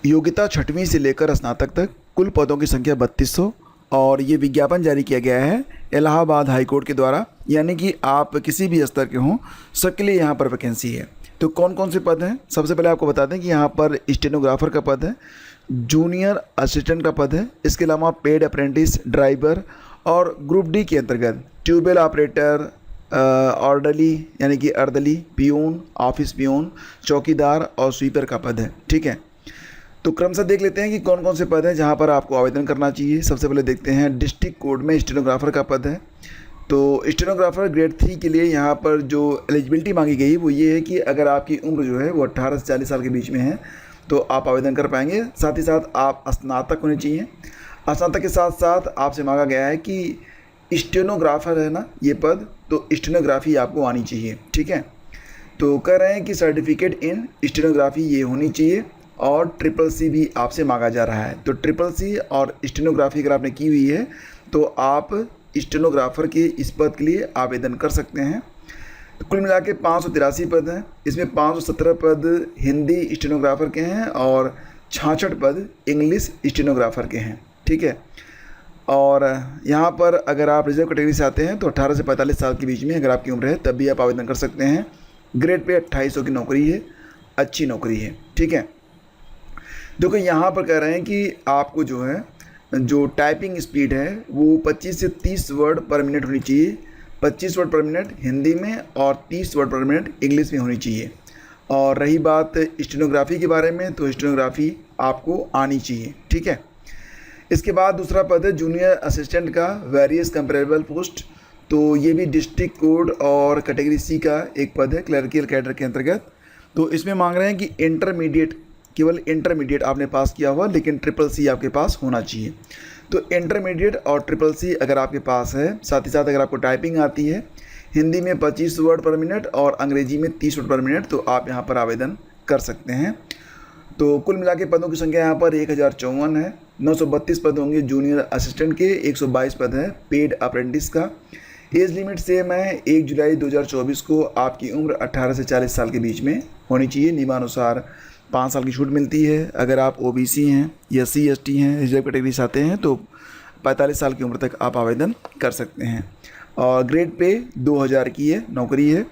योग्यता छठवीं से लेकर स्नातक तक, कुल पदों की संख्या 3200। और ये विज्ञापन जारी किया गया है इलाहाबाद हाई कोर्ट के द्वारा, यानी कि आप किसी भी स्तर के हों सबके लिए यहाँ पर वैकेंसी है। तो कौन कौन से पद हैं, सबसे पहले आपको बता दें कि यहाँ पर स्टेनोग्राफर का पद है, जूनियर असिस्टेंट का पद है, इसके अलावा पेड अप्रेंटिस, ड्राइवर, और ग्रुप डी के अंतर्गत ट्यूबवेल ऑपरेटर, ऑर्डरली यानी कि अर्दली, पियून, ऑफिस पियून, चौकीदार और स्वीपर का पद है। ठीक है, तो क्रमशः देख लेते हैं कि कौन कौन से पद हैं जहां पर आपको आवेदन करना चाहिए। सबसे पहले देखते हैं डिस्ट्रिक्ट कोर्ट में स्टेनोग्राफर का पद है। तो स्टेनोग्राफर ग्रेड 3 के लिए यहाँ पर जो एलिजिबिलिटी मांगी गई वो ये है कि अगर आपकी उम्र जो है वो 18 से 40 साल के बीच में है तो आप आवेदन कर पाएंगे। साथ ही साथ आप स्नातक होने चाहिए। स्नातक के साथ साथ आपसे मांगा गया है कि स्टेनोग्राफर है ना ये पद, तो स्टेनोग्राफी आपको आनी चाहिए। ठीक है, तो कह रहे हैं कि सर्टिफिकेट इन स्टेनोग्राफी ये होनी चाहिए, और ट्रिपल-सी भी आपसे मांगा जा रहा है। तो ट्रिपल-सी और स्टेनोग्राफी अगर आपने की हुई है तो आप स्टेनोग्राफर के इस पद के लिए आवेदन कर सकते हैं। तो कुल मिला के 583 पद हैं, इसमें 517 पद हिंदी स्टेनोग्राफर के हैं और 66 पद इंग्लिश स्टेनोग्राफर के हैं। ठीक है, और यहाँ पर अगर आप रिजर्व कैटेगरी से आते हैं तो 18 से 45 साल के बीच में अगर आपकी उम्र है तब भी आप आवेदन कर सकते हैं। ग्रेड पे 2800 की नौकरी है, अच्छी नौकरी है। ठीक है, देखो यहाँ पर कह रहे हैं कि आपको जो है जो टाइपिंग स्पीड है वो 25 से 30 वर्ड पर मिनट होनी चाहिए। 25 वर्ड पर मिनट हिंदी में और 30 वर्ड पर मिनट इंग्लिश में होनी चाहिए। और रही बात स्टेनोग्राफी के बारे में, तो स्टेनोग्राफी आपको आनी चाहिए। ठीक है, इसके बाद दूसरा पद है जूनियर असिस्टेंट का, वेरियस कंपेरेबल पोस्ट। तो ये भी डिस्ट्रिक्ट कोड और कैटेगरी सी का एक पद है क्लर्कियल कैडर के अंतर्गत। तो इसमें मांग रहे हैं कि इंटरमीडिएट, केवल इंटरमीडिएट आपने पास किया हुआ, लेकिन ट्रिपल-सी आपके पास होना चाहिए। तो इंटरमीडिएट और ट्रिपल-सी अगर आपके पास है, साथ ही साथ अगर आपको टाइपिंग आती है, हिंदी में 25 वर्ड पर मिनट और अंग्रेजी में 30 वर्ड पर मिनट, तो आप यहाँ पर आवेदन कर सकते हैं। तो कुल मिला के पदों की संख्या यहाँ पर 1054 है। 932 पद होंगे जूनियर असिस्टेंट के, 122 पद है पेड अप्रेंटिस का। एज लिमिट सेम है, 1 जुलाई 2024 को आपकी उम्र 18 से 40 साल के बीच में होनी चाहिए। नियमानुसार 5 साल की छूट मिलती है। अगर आप ओबीसी हैं या SC/ST हैं, रिजर्व कैटेगरी से आते हैं, तो 45 साल की उम्र तक आप आवेदन कर सकते हैं। और ग्रेड पे 2000 की है नौकरी है।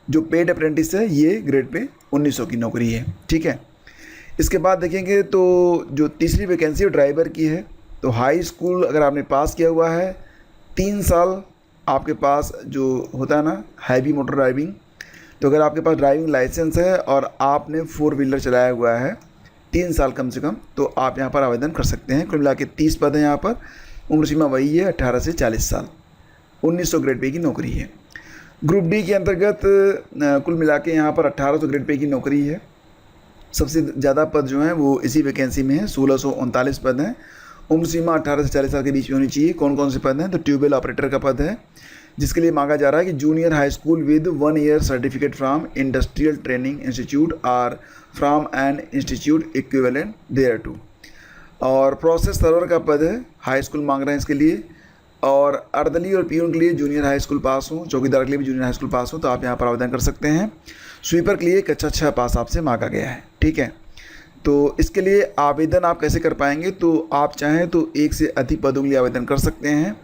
जो पेड अप्रेंटिस है ये ग्रेड पे 1900 की नौकरी है। ठीक है, इसके बाद देखेंगे तो जो तीसरी वैकेंसी ड्राइवर की है। तो हाई स्कूल अगर आपने पास किया हुआ है, 3 साल आपके पास जो होता है ना हैवी मोटर ड्राइविंग, तो अगर आपके पास ड्राइविंग लाइसेंस है और आपने 4 व्हीलर चलाया हुआ है 3 साल कम से कम, तो आप यहाँ पर आवेदन कर सकते हैं। कुल मिला के 30 पद हैं यहाँ पर। उम्र सीमा वही है 18 से 40 साल। 1900 ग्रेड पे की नौकरी है। ग्रुप डी के अंतर्गत कुल मिला के यहाँ पर 1800 ग्रेड पे की नौकरी है। सबसे ज़्यादा पद जो हैं वो इसी वैकेंसी में है, 1639 पद हैं। उम्र सीमा 18 से 40 साल के बीच में होनी चाहिए। कौन कौन से पद हैं, तो ट्यूबवेल ऑपरेटर का पद है, जिसके लिए मांगा जा रहा है कि junior high school with 1 year certificate from industrial training institute or from an institute equivalent thereto. और प्रोसेस सर्वर का पद है, हाई स्कूल मांग रहे हैं इसके लिए। और अर्दली और पियून के लिए जूनियर हाई स्कूल पास हो, चौकीदार के लिए भी जूनियर हाई स्कूल पास हो, तो आप यहाँ पर आवेदन कर सकते हैं। स्वीपर के लिए कक्षा 6 पास आपसे मांगा गया है। ठीक है, तो इसके लिए आवेदन आप कैसे कर पाएंगे, तो आप चाहें तो एक से अधिक पदों के लिए आवेदन कर सकते हैं।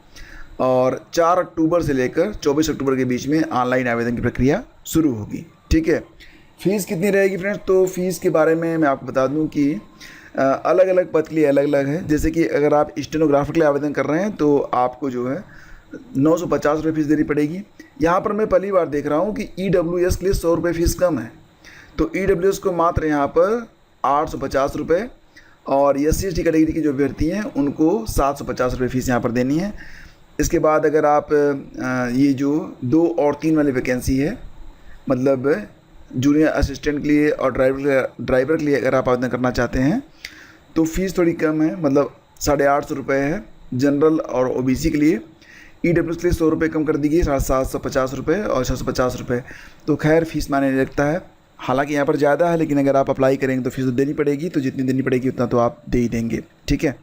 और 4 अक्टूबर से लेकर 24 अक्टूबर के बीच में ऑनलाइन आवेदन की प्रक्रिया शुरू होगी। ठीक है, फ़ीस कितनी रहेगी फ्रेंड्स, तो फ़ीस के बारे में मैं आपको बता दूं कि अलग अलग पद के लिए अलग अलग है। जैसे कि अगर आप स्टेनोग्राफर के लिए आवेदन कर रहे हैं तो आपको जो है 950 रुपये फ़ीस देनी पड़ेगी। यहाँ पर मैं पहली बार देख रहा हूँ कि EWS के लिए 100 रुपये फ़ीस कम है। तो EWS को मात्र यहाँ पर 850 रुपये, और SC/ST कैटेगरी की जो अभ्यर्थी हैं उनको 750 रुपये फ़ीस यहाँ पर देनी है। इसके बाद अगर आप ये जो 2 और 3 वाली वैकेंसी है, मतलब जूनियर असिस्टेंट के लिए और ड्राइवर के लिए अगर आप आवेदन करना चाहते हैं तो फ़ीस थोड़ी कम है, मतलब 850 रुपये है। जनरल और OBC के लिए EWS के लिए 100 रुपये कम कर दी गई, 750 रुपये और 650 रुपये। तो खैर फ़ीस माने नहीं लगता है, हालांकि यहाँ पर ज़्यादा है, लेकिन अगर आप अप्लाई करेंगे तो फ़ीस तो देनी पड़ेगी। तो जितनी देनी पड़ेगी उतना तो आप दे ही देंगे। ठीक है,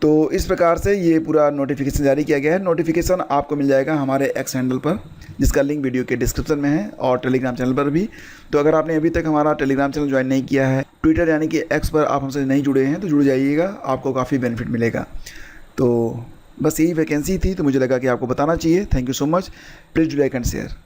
तो इस प्रकार से ये पूरा नोटिफिकेशन जारी किया गया है। नोटिफिकेशन आपको मिल जाएगा हमारे एक्स हैंडल पर, जिसका लिंक वीडियो के डिस्क्रिप्शन में है, और टेलीग्राम चैनल पर भी। तो अगर आपने अभी तक हमारा टेलीग्राम चैनल ज्वाइन नहीं किया है, ट्विटर यानी कि एक्स पर आप हमसे नहीं जुड़े हैं, तो जुड़ जाइएगा, आपको काफ़ी बेनिफिट मिलेगा। तो बस यही वैकेंसी थी, तो मुझे लगा कि आपको बताना चाहिए। Thank you so much. Please do like and share.